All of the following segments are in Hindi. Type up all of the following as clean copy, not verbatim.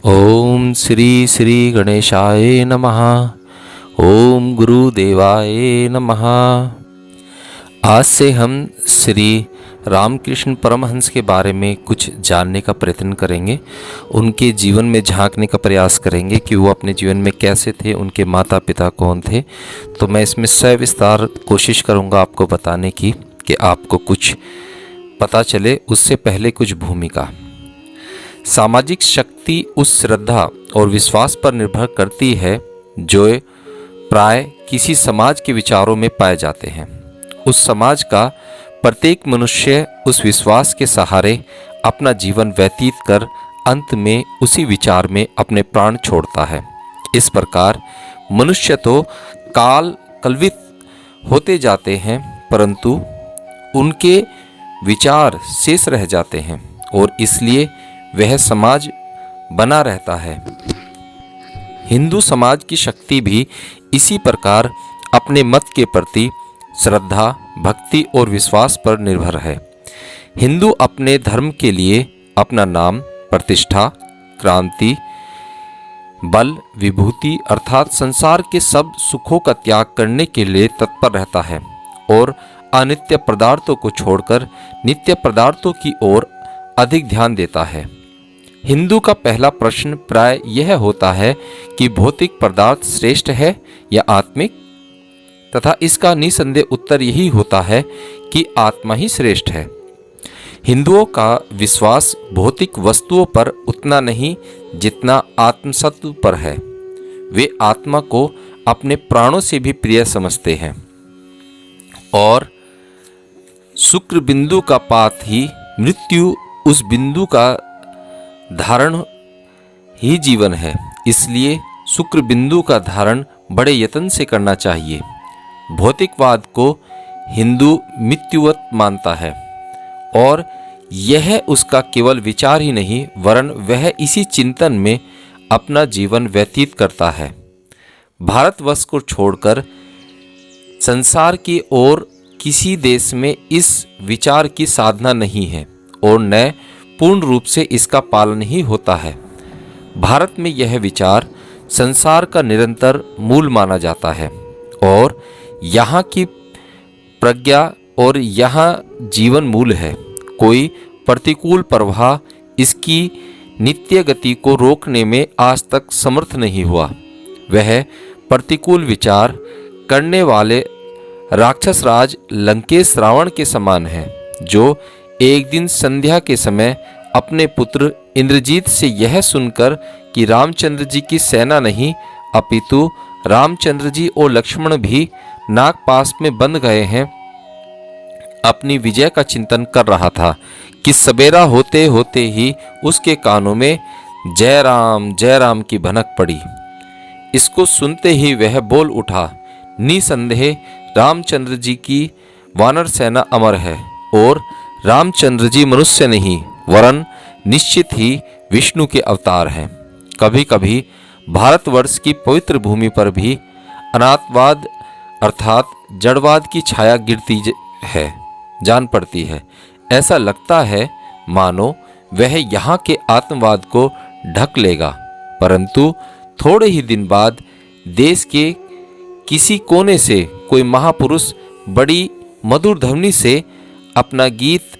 ओम श्री श्री गणेशाय नमः। ओम गुरुदेवाय नमः। आज से हम श्री रामकृष्ण परमहंस के बारे में कुछ जानने का प्रयत्न करेंगे। उनके जीवन में झांकने का प्रयास करेंगे कि वो अपने जीवन में कैसे थे, उनके माता पिता कौन थे। तो मैं इसमें सविस्तार कोशिश करूंगा आपको बताने की कि आपको कुछ पता चले। उससे पहले कुछ भूमिका। सामाजिक शक्ति उस श्रद्धा और विश्वास पर निर्भर करती है जो प्राय किसी समाज के विचारों में पाए जाते हैं। उस समाज का प्रत्येक मनुष्य उस विश्वास के सहारे अपना जीवन व्यतीत कर अंत में उसी विचार में अपने प्राण छोड़ता है। इस प्रकार मनुष्य तो काल कल्वित होते जाते हैं, परंतु उनके विचार शेष रह जाते हैं और इसलिए वह समाज बना रहता है। हिंदू समाज की शक्ति भी इसी प्रकार अपने मत के प्रति श्रद्धा, भक्ति और विश्वास पर निर्भर है। हिंदू अपने धर्म के लिए अपना नाम, प्रतिष्ठा, क्रांति, बल, विभूति अर्थात संसार के सब सुखों का त्याग करने के लिए तत्पर रहता है और अनित्य पदार्थों को छोड़कर नित्य पदार्थों की ओर अधिक ध्यान देता है। हिंदू का पहला प्रश्न प्राय यह होता है कि भौतिक पदार्थ श्रेष्ठ है या आत्मिक, तथा इसका निसंदेह उत्तर यही होता है कि आत्मा ही श्रेष्ठ है। हिंदुओं का विश्वास भौतिक वस्तुओं पर उतना नहीं जितना आत्मसत्व पर है। वे आत्मा को अपने प्राणों से भी प्रिय समझते हैं और शुक्र बिंदु का पात ही मृत्यु, उस बिंदु का धारण ही जीवन है। इसलिए शुक्र बिंदु का धारण बड़े यत्न से करना चाहिए। भौतिकवाद को हिंदू मृत्युवत मानता है और यह उसका केवल विचार ही नहीं वरन वह इसी चिंतन में अपना जीवन व्यतीत करता है। भारतवर्ष को छोड़कर संसार की ओर किसी देश में इस विचार की साधना नहीं है और न पूर्ण रूप से इसका पालन ही होता है। भारत में यह विचार संसार का निरंतर मूल माना जाता है और यहाँ की प्रज्ञा और यहाँ जीवन मूल है। कोई प्रतिकूल प्रवाह इसकी नित्य गति को रोकने में आज तक समर्थ नहीं हुआ। वह प्रतिकूल विचार करने वाले राक्षस राज लंकेश रावण के समान है, जो एक दिन संध्या के समय अपने पुत्र इंद्रजीत से यह सुनकर कि रामचंद्र जी की सेना नहीं अपितु रामचंद्र जी और लक्ष्मण भी नागपास में बंद गए हैं, अपनी विजय का चिंतन कर रहा था कि सवेरा होते होते ही उसके कानों में जय राम की भनक पड़ी। इसको सुनते ही वह बोल उठा, निसंदेह रामचंद्र जी की वानर सेना अमर है और रामचंद्र जी मनुष्य नहीं वरन निश्चित ही विष्णु के अवतार हैं। कभी कभी भारतवर्ष की पवित्र भूमि पर भी अनाथवाद अर्थात जड़वाद की छाया गिरती है जान पड़ती है। ऐसा लगता है मानो वह यहाँ के आत्मवाद को ढक लेगा, परंतु थोड़े ही दिन बाद देश के किसी कोने से कोई महापुरुष बड़ी मधुर ध्वनि से अपना गीत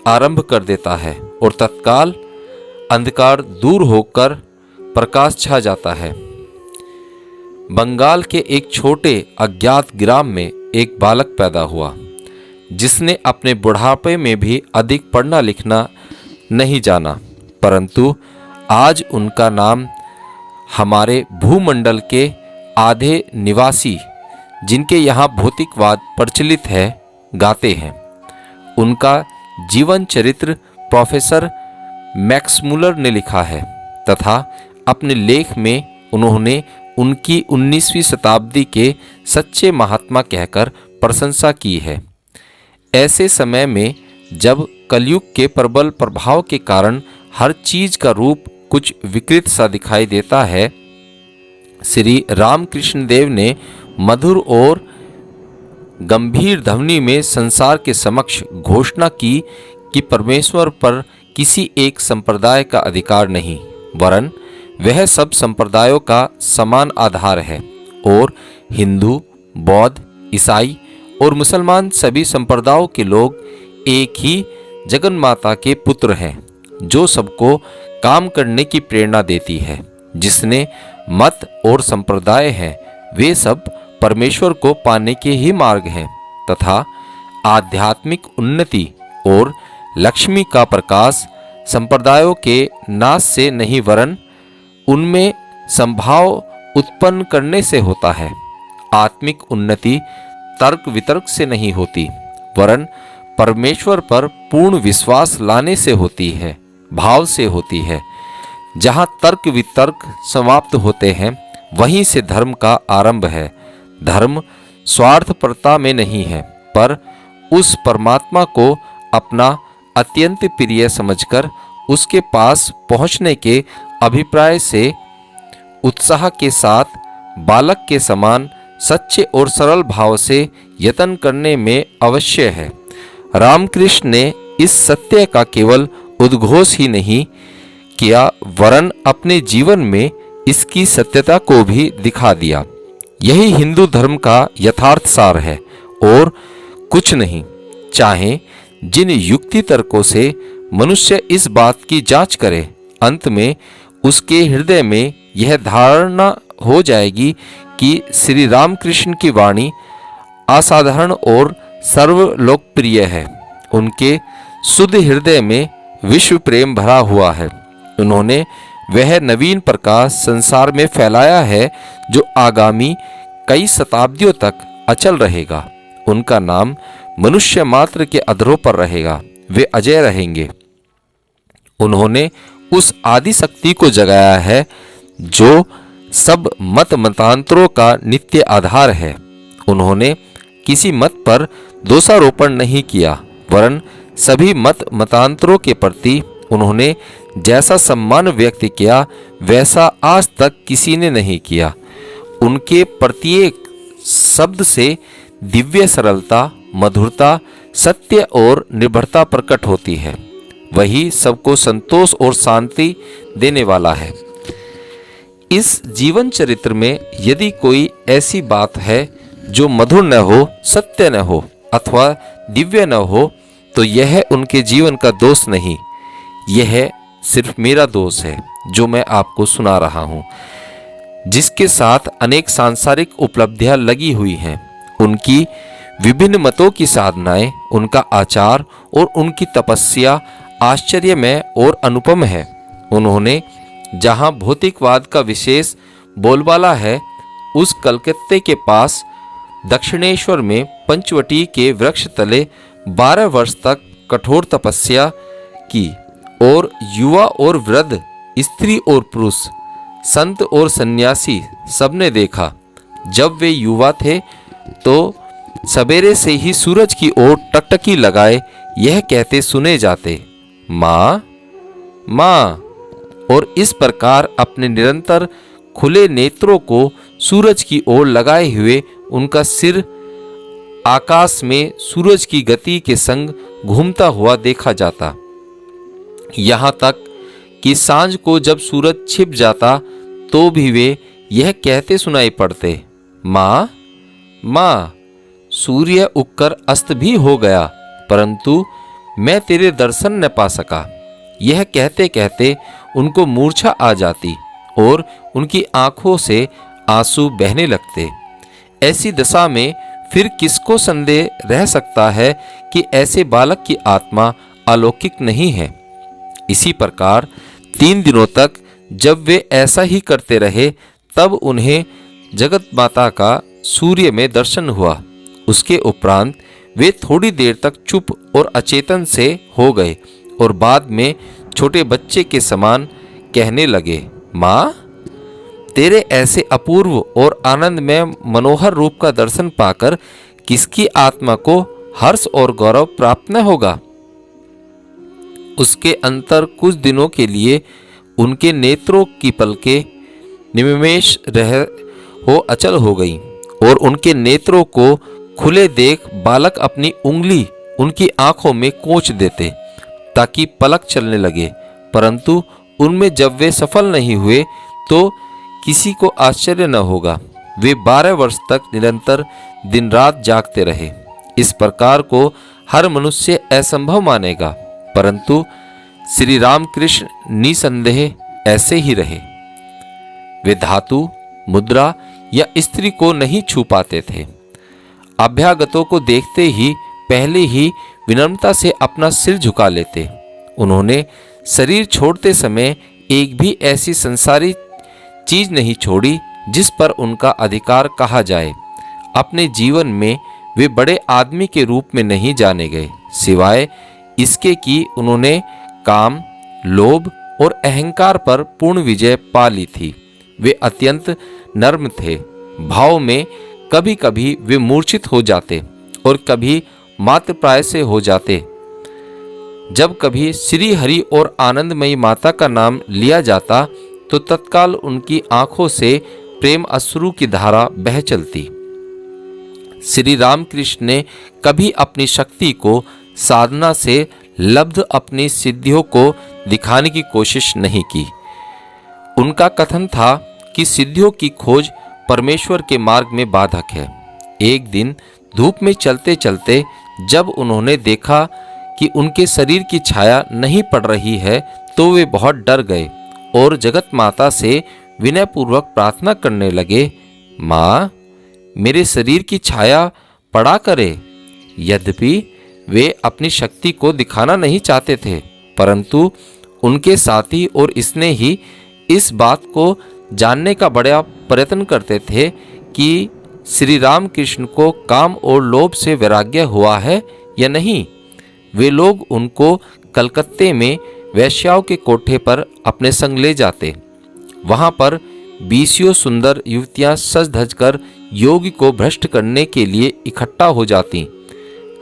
आरंभ कर देता है और तत्काल अंधकार दूर होकर प्रकाश छा जाता है। बंगाल के एक छोटे अज्ञात ग्राम में एक बालक पैदा हुआ जिसने अपने बुढ़ापे में भी अधिक पढ़ना लिखना नहीं जाना, परंतु आज उनका नाम हमारे भूमंडल के आधे निवासी जिनके यहाँ भौतिकवाद प्रचलित है गाते हैं। उनका जीवन चरित्र प्रोफेसर मैक्समुलर ने लिखा है तथा अपने लेख में उन्होंने उनकी 19वीं शताब्दी के सच्चे महात्मा कहकर प्रशंसा की है। ऐसे समय में जब कलयुग के प्रबल प्रभाव के कारण हर चीज का रूप कुछ विकृत सा दिखाई देता है, श्री रामकृष्ण देव ने मधुर और गंभीर ध्वनि में संसार के समक्ष घोषणा की कि परमेश्वर पर किसी एक संप्रदाय का अधिकार नहीं वरन वह सब संप्रदायों का समान आधार है और हिंदू, बौद्ध, ईसाई और मुसलमान सभी संप्रदायों के लोग एक ही जगन माता के पुत्र हैं, जो सबको काम करने की प्रेरणा देती है। जिसने मत और संप्रदाय हैं, वे सब परमेश्वर को पाने के ही मार्ग हैं तथा आध्यात्मिक उन्नति और लक्ष्मी का प्रकाश संप्रदायों के नाश से नहीं वरन उनमें संभाव उत्पन्न करने से होता है। आत्मिक उन्नति तर्क वितर्क से नहीं होती वरन परमेश्वर पर पूर्ण विश्वास लाने से होती है, भाव से होती है। जहाँ तर्क वितर्क समाप्त होते हैं, वहीं से धर्म का आरंभ है। धर्म स्वार्थपरता में नहीं है, पर उस परमात्मा को अपना अत्यंत प्रिय समझकर उसके पास पहुँचने के अभिप्राय से उत्साह के साथ बालक के समान सच्चे और सरल भाव से यत्न करने में अवश्य है। रामकृष्ण ने इस सत्य का केवल उद्घोष ही नहीं किया वरन अपने जीवन में इसकी सत्यता को भी दिखा दिया। यही हिंदू धर्म का यथार्थ सार है और कुछ नहीं। चाहे जिन युक्ति तर्कों से मनुष्य इस बात की जांच करे, अंत में उसके हृदय में यह धारणा हो जाएगी कि श्री रामकृष्ण की वाणी असाधारण और सर्वलोकप्रिय है। उनके शुद्ध हृदय में विश्व प्रेम भरा हुआ है। उन्होंने वह नवीन प्रकाश संसार में फैलाया है जो आगामी कई शताब्दियों तक अचल रहेगा। उनका नाम मनुष्य मात्र के अधरों पर रहेगा, वे अजय रहेंगे। उन्होंने उस आदि शक्ति को जगाया है जो सब मत मतांतरों का नित्य आधार है। उन्होंने किसी मत पर दोषारोपण नहीं किया वरन सभी मत मतांतरों के प्रति उन्होंने जैसा सम्मान व्यक्त किया वैसा आज तक किसी ने नहीं किया। उनके प्रत्येक शब्द से दिव्य सरलता, मधुरता, सत्य और निर्भरता प्रकट होती है। वही सबको संतोष और शांति देने वाला है। इस जीवन चरित्र में यदि कोई ऐसी बात है जो मधुर न हो, सत्य न हो अथवा दिव्य न हो, तो यह उनके जीवन का दोष नहीं, यह सिर्फ मेरा दोष है जो मैं आपको सुना रहा हूँ, जिसके साथ अनेक सांसारिक उपलब्धियां लगी हुई हैं। उनकी विभिन्न मतों की साधनाएं, उनका आचार और उनकी तपस्या आश्चर्यमय और अनुपम है। उन्होंने जहाँ भौतिकवाद का विशेष बोलबाला है, उस कलकत्ते के पास दक्षिणेश्वर में पंचवटी के वृक्ष तले 12 वर्ष तक कठोर तपस्या की और युवा और वृद्ध, स्त्री और पुरुष, संत और सन्यासी सबने देखा। जब वे युवा थे तो सवेरे से ही सूरज की ओर टकटकी लगाए यह कहते सुने जाते, माँ माँ, और इस प्रकार अपने निरंतर खुले नेत्रों को सूरज की ओर लगाए हुए उनका सिर आकाश में सूरज की गति के संग घूमता हुआ देखा जाता। यहाँ तक कि सांझ को जब सूरज छिप जाता तो भी वे यह कहते सुनाई पड़ते, माँ माँ, सूर्य उगकर अस्त भी हो गया परंतु मैं तेरे दर्शन न पा सका। यह कहते कहते उनको मूर्छा आ जाती और उनकी आंखों से आंसू बहने लगते। ऐसी दशा में फिर किसको संदेह रह सकता है कि ऐसे बालक की आत्मा अलौकिक नहीं है। इसी प्रकार 3 दिनों तक जब वे ऐसा ही करते रहे, तब उन्हें जगत माता का सूर्य में दर्शन हुआ। उसके उपरांत वे थोड़ी देर तक चुप और अचेतन से हो गए और बाद में छोटे बच्चे के समान कहने लगे, माँ, तेरे ऐसे अपूर्व और आनंदमय मनोहर रूप का दर्शन पाकर किसकी आत्मा को हर्ष और गौरव प्राप्त न होगा। उसके अंतर कुछ दिनों के लिए उनके नेत्रों की पलकें निमेष रह हो अचल हो गईं और उनके नेत्रों को खुले देख बालक अपनी उंगली उनकी आंखों में कोच देते ताकि पलक चलने लगे, परंतु उनमें जब वे सफल नहीं हुए तो किसी को आश्चर्य न होगा। वे 12 वर्ष तक निरंतर दिन रात जागते रहे। इस प्रकार को हर मनुष्य असंभव मानेगा, परंतु श्री रामकृष्ण निसंदेह ऐसे ही रहे। वे धातु, मुद्रा या स्त्री को नहीं छू पाते थे। अभ्यागतों को देखते ही पहले ही विनम्रता से अपना सिर झुका लेते। उन्होंने शरीर छोड़ते समय एक भी ऐसी संसारी चीज नहीं छोड़ी जिस पर उनका अधिकार कहा जाए। अपने जीवन में वे बड़े आदमी के रूप में नहीं जाने गए, सिवाय इसके कि उन्होंने काम, लोभ और अहंकार पर पूर्ण विजय पा ली थी। वे अत्यंत नर्म थे। भाव में कभी कभी वे मूर्छित हो जाते और कभी मातृप्राय से हो जाते। जब कभी श्री हरि और आनंदमयी माता का नाम लिया जाता तो तत्काल उनकी आंखों से प्रेम अश्रु की धारा बह चलती। श्री रामकृष्ण ने कभी अपनी शक्ति को साधना से लब्ध अपनी सिद्धियों को दिखाने की कोशिश नहीं की। उनका कथन था कि सिद्धियों की खोज परमेश्वर के मार्ग में बाधक है। एक दिन धूप में चलते चलते जब उन्होंने देखा कि उनके शरीर की छाया नहीं पड़ रही है तो वे बहुत डर गए और जगत माता से विनयपूर्वक प्रार्थना करने लगे, माँ, मेरे शरीर की छाया पड़ा करे। यद्यपि वे अपनी शक्ति को दिखाना नहीं चाहते थे, परंतु उनके साथी और इसने ही इस बात को जानने का बड़ा प्रयत्न करते थे कि श्री रामकृष्ण को काम और लोभ से वैराग्य हुआ है या नहीं। वे लोग उनको कलकत्ते में वैश्याओं के कोठे पर अपने संग ले जाते। वहां पर 20 सुंदर युवतियां सज धज कर योगी को भ्रष्ट करने के लिए इकट्ठा हो जाती।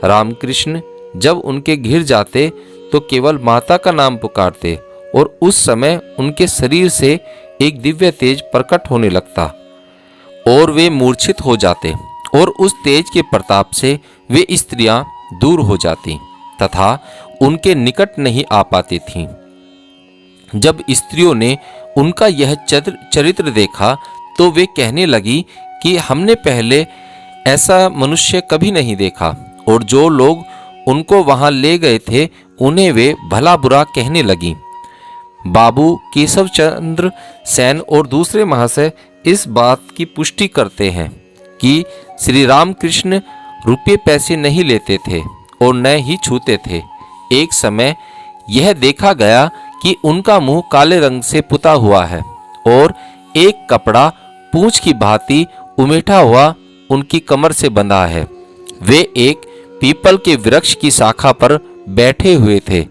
रामकृष्ण जब उनके घिर जाते तो केवल माता का नाम पुकारते और उस समय उनके शरीर से एक दिव्य तेज प्रकट होने लगता और वे मूर्छित हो जाते और उस तेज के प्रताप से वे स्त्रियां दूर हो जाती तथा उनके निकट नहीं आ पाती थीं। जब स्त्रियों ने उनका यह चरित्र देखा तो वे कहने लगी कि हमने पहले ऐसा मनुष्य कभी नहीं देखा, और जो लोग उनको वहां ले गए थे उन्हें वे भला बुरा कहने लगी। बाबू केशव चंद्र सेन और दूसरे महाशय इस बात की पुष्टि करते हैं कि श्री रामकृष्ण रुपये पैसे नहीं लेते थे और न ही छूते थे। एक समय यह देखा गया कि उनका मुंह काले रंग से पुता हुआ है और एक कपड़ा पूंछ की भांति उमेटा हुआ उनकी कमर से बंधा है। वे एक पीपल के वृक्ष की शाखा पर बैठे हुए थे।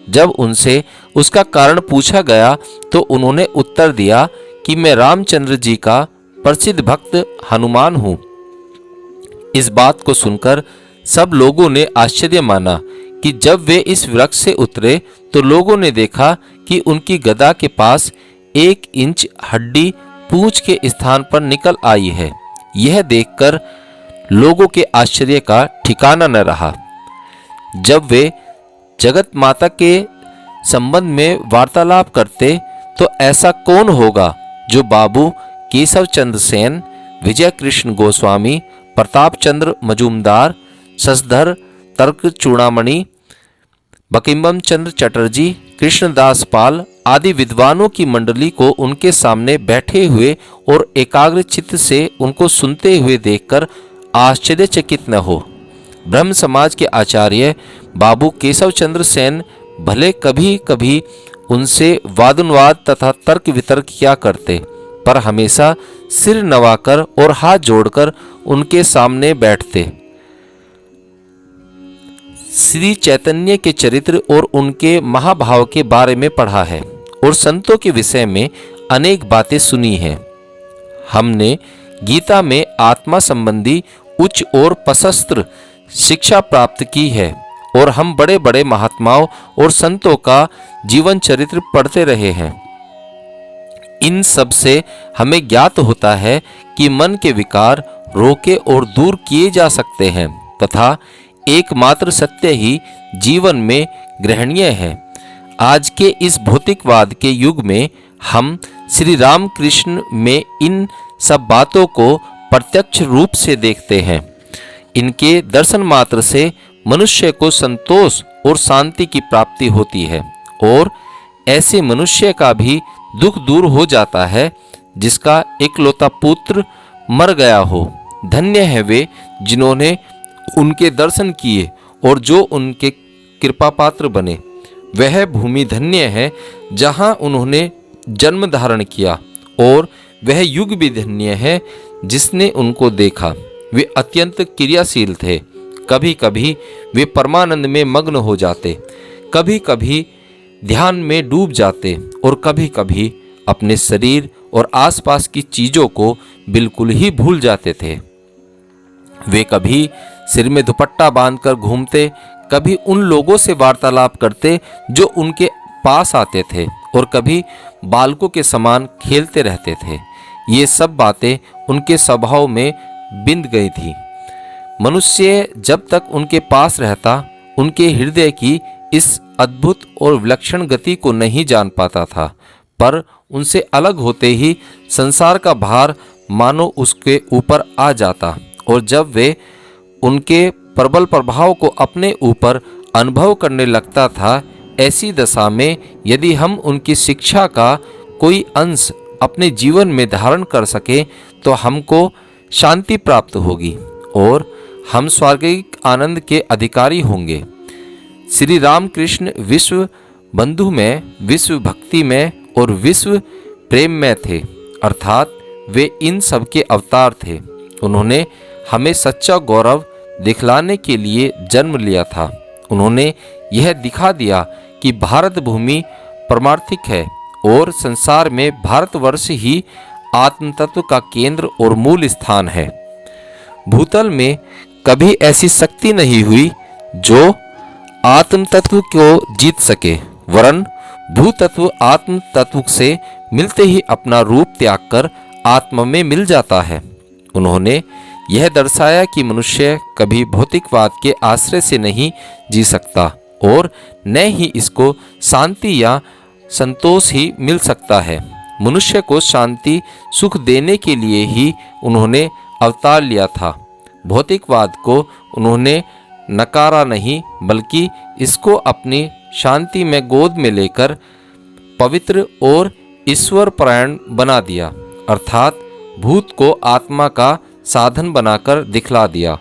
जब उनसे उसका कारण पूछा गया तो उन्होंने उत्तर दिया कि मैं रामचंद्र जी का प्रसिद्ध भक्त हनुमान हूं। इस बात को सुनकर सब लोगों ने आश्चर्य माना कि जब वे इस वृक्ष से उतरे तो लोगों ने देखा कि उनकी गदा के पास 1 इंच हड्डी पूंछ के स्थान पर निकल आई है। यह देखकर लोगों के आश्चर्य का ठिकाना न रहा। जब वे जगत माता के संबंध में वार्तालाप करते तो ऐसा कौन होगा जो बाबू केशव चंद्र सेन, विजय कृष्ण गोस्वामी, प्रताप चंद्र मजूमदार, शशधर तर्क चूड़ामणि, बकिम्बम चंद्र चटर्जी, कृष्णदास पाल आदि विद्वानों की मंडली को उनके सामने बैठे हुए और एकाग्र चित्त से उनको सुनते हुए देखकर आश्चर्यचकित न हो। ब्रह्म समाज के आचार्य बाबू केशव चंद्र सेन भले कभी कभी उनसे वादुनवाद तथा तर्क वितर्क किया करते, पर हमेशा सिर नवाकर और हाथ जोड़कर उनके सामने बैठते। श्री चैतन्य के चरित्र और उनके महाभाव के बारे में पढ़ा है और संतों के विषय में अनेक बातें सुनी हैं। हमने गीता में आत्मा संबंधी उच्च और प्रशस्त शिक्षा प्राप्त की है और हम बड़े बड़े महात्माओं और संतों का जीवन चरित्र पढ़ते रहे हैं। इन सब से हमें ज्ञात होता है कि मन के विकार रोके और दूर किए जा सकते हैं तथा एकमात्र सत्य ही जीवन में ग्रहणीय है। आज के इस भौतिकवाद के युग में हम श्री रामकृष्ण में इन सब बातों को प्रत्यक्ष रूप से देखते हैं। इनके दर्शन मात्र से मनुष्य को संतोष और शांति की प्राप्ति होती है और ऐसे मनुष्य का भी दुख दूर हो जाता है जिसका इकलौता पुत्र मर गया हो। धन्य है वे जिन्होंने उनके दर्शन किए और जो उनके कृपा पात्र बने। वह भूमि धन्य है जहाँ उन्होंने जन्म धारण किया और वह युग भी धन्य है जिसने उनको देखा। वे अत्यंत क्रियाशील थे। कभी कभी वे परमानंद में मग्न हो जाते, कभी कभी ध्यान में डूब जाते और कभी कभी अपने शरीर और आसपास की चीज़ों को बिल्कुल ही भूल जाते थे। वे कभी सिर में दुपट्टा बांधकर घूमते, कभी उन लोगों से वार्तालाप करते जो उनके पास आते थे और कभी बालकों के समान खेलते रहते थे। ये सब बातें उनके स्वभाव में बिंद गई थी। मनुष्य जब तक उनके पास रहता उनके हृदय की इस अद्भुत और विलक्षण गति को नहीं जान पाता था, पर उनसे अलग होते ही संसार का भार मानो उसके ऊपर आ जाता और जब वे उनके प्रबल प्रभाव को अपने ऊपर अनुभव करने लगता था, ऐसी दशा में यदि हम उनकी शिक्षा का कोई अंश अपने जीवन में धारण कर सके तो हमको शांति प्राप्त होगी और हम स्वर्गिक आनंद के अधिकारी होंगे। श्री रामकृष्ण विश्व बंधु में, विश्व भक्ति में और विश्व प्रेम में थे, अर्थात वे इन सब के अवतार थे। उन्होंने हमें सच्चा गौरव दिखलाने के लिए जन्म लिया था। उन्होंने यह दिखा दिया कि भारत भूमि परमार्थिक है और संसार में भारतवर्ष ही आत्म तत्व का केंद्र और मूल स्थान है। भूतल में कभी ऐसी शक्ति नहीं हुई जो आत्म तत्व को जीत सके, वरन भूतत्व आत्म तत्व से मिलते ही अपना रूप त्याग कर आत्मा में मिल जाता है। उन्होंने यह दर्शाया कि मनुष्य कभी भौतिकवाद के आश्रय से नहीं जी सकता और न ही इसको शांति या संतोष ही मिल सकता है। मनुष्य को शांति सुख देने के लिए ही उन्होंने अवतार लिया था। भौतिकवाद को उन्होंने नकारा नहीं, बल्कि इसको अपनी शांति में गोद में लेकर पवित्र और ईश्वर परायण बना दिया, अर्थात भूत को आत्मा का साधन बनाकर दिखला दिया।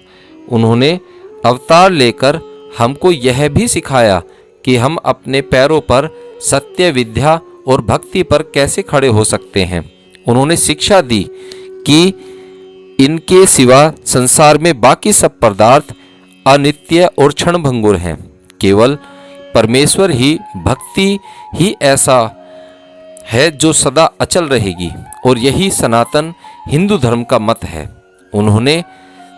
उन्होंने अवतार लेकर हमको यह भी सिखाया कि हम अपने पैरों पर सत्य, विद्या और भक्ति पर कैसे खड़े हो सकते हैं। उन्होंने शिक्षा दी कि इनके सिवा संसार में बाकी सब पदार्थ अनित्य और क्षणभंगुर हैं। केवल परमेश्वर ही, भक्ति ही ऐसा है जो सदा अचल रहेगी और यही सनातन हिंदू धर्म का मत है। उन्होंने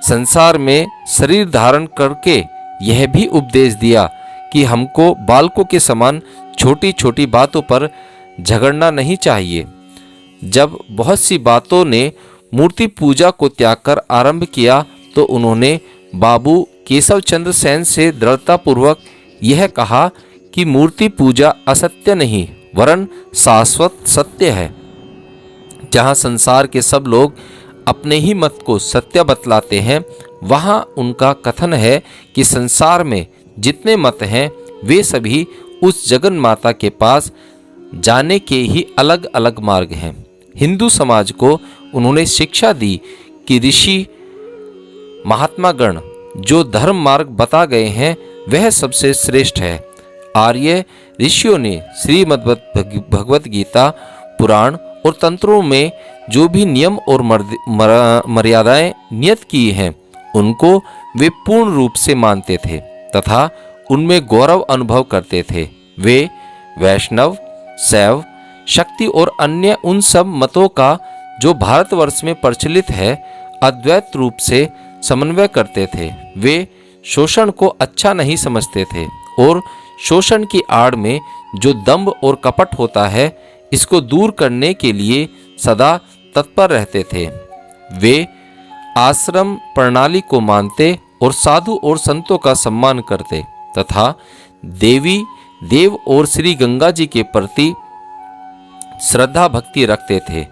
संसार में शरीर धारण करके यह भी उपदेश दिया कि हमको बालकों के समान छोटी छोटी बातों पर झगड़ना नहीं चाहिए। जब बहुत सी बातों ने मूर्ति पूजा को त्याग कर आरंभ किया तो उन्होंने बाबू केशव चंद्र सेन से दृढ़तापूर्वक यह कहा कि मूर्ति पूजा असत्य नहीं वरन शाश्वत सत्य है। जहाँ संसार के सब लोग अपने ही मत को सत्य बतलाते हैं, वहाँ उनका कथन है कि संसार में जितने मत हैं वे सभी उस जगन माता के पास जाने के ही अलग अलग मार्ग हैं। हिंदू समाज को उन्होंने शिक्षा दी कि ऋषि महात्मागण जो धर्म मार्ग बता गए हैं वह सबसे श्रेष्ठ है। आर्य ऋषियों ने श्रीमद् भगवत गीता, पुराण और तंत्रों में जो भी नियम और मर्यादाएं नियत की हैं उनको वे पूर्ण रूप से मानते थे तथा उनमें गौरव अनुभव करते थे। वे वैष्णव, शैव, शक्ति और अन्य उन सब मतों का जो भारतवर्ष में प्रचलित है अद्वैत रूप से समन्वय करते थे। वे शोषण को अच्छा नहीं समझते थे और शोषण की आड़ में जो दंभ और कपट होता है इसको दूर करने के लिए सदा तत्पर रहते थे। वे आश्रम प्रणाली को मानते और साधु और संतों का सम्मान करते तथा देवी देव और श्री गंगा जी के प्रति श्रद्धा भक्ति रखते थे।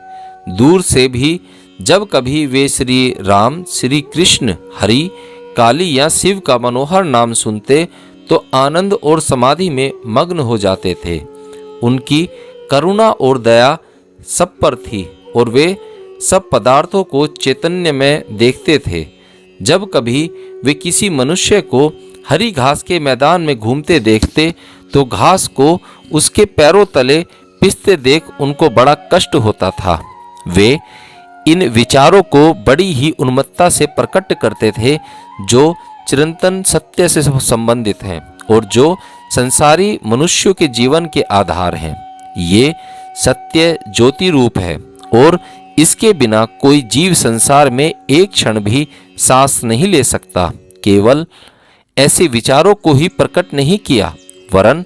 दूर से भी जब कभी वे श्री राम, श्री कृष्ण, हरि, काली या शिव का मनोहर नाम सुनते तो आनंद और समाधि में मग्न हो जाते थे। उनकी करुणा और दया सब पर थी और वे सब पदार्थों को चैतन्य में देखते थे। जब कभी वे किसी मनुष्य को हरी घास के मैदान में घूमते देखते तो घास को उसके पैरों तले पिसते देख उनको बड़ा कष्ट होता था। वे इन विचारों को बड़ी ही उन्मत्तता से प्रकट करते थे जो चिरंतन सत्य से संबंधित हैं और जो संसारी मनुष्यों के जीवन के आधार हैं। ये सत्य ज्योति रूप है और इसके बिना कोई जीव संसार में एक क्षण भी सांस नहीं ले सकता। केवल ऐसे विचारों को ही प्रकट नहीं किया वरन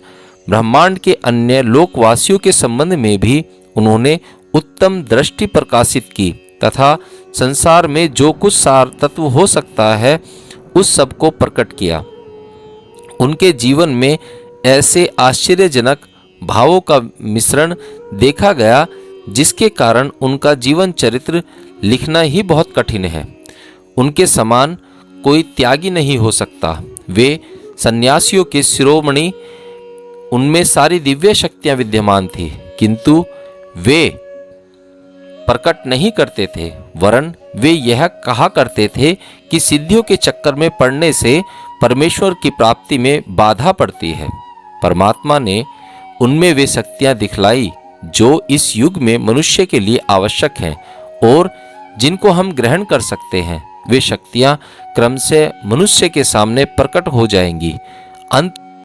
ब्रह्मांड के अन्य लोकवासियों के संबंध में भी उन्होंने उत्तम दृष्टि प्रकाशित की तथा संसार में जो कुछ सार तत्व हो सकता है उस सब को प्रकट किया। उनके जीवन में ऐसे आश्चर्यजनक भावों का मिश्रण देखा गया जिसके कारण उनका जीवन चरित्र लिखना ही बहुत कठिन है। उनके समान कोई त्यागी नहीं हो सकता। वे सन्यासियों के शिरोमणि, उनमें सारी दिव्य शक्तियां विद्यमान थी किंतु वे प्रकट नहीं करते थे वरन वे यह कहा करते थे कि सिद्धियों के चक्कर में पड़ने से परमेश्वर की प्राप्ति में बाधा पड़ती है। परमात्मा ने उनमें वे शक्तियां दिखलाई जो इस युग में मनुष्य के लिए आवश्यक हैं और जिनको हम ग्रहण कर सकते हैं। वे शक्तियां क्रम से मनुष्य के सामने प्रकट हो जाएंगी। अंत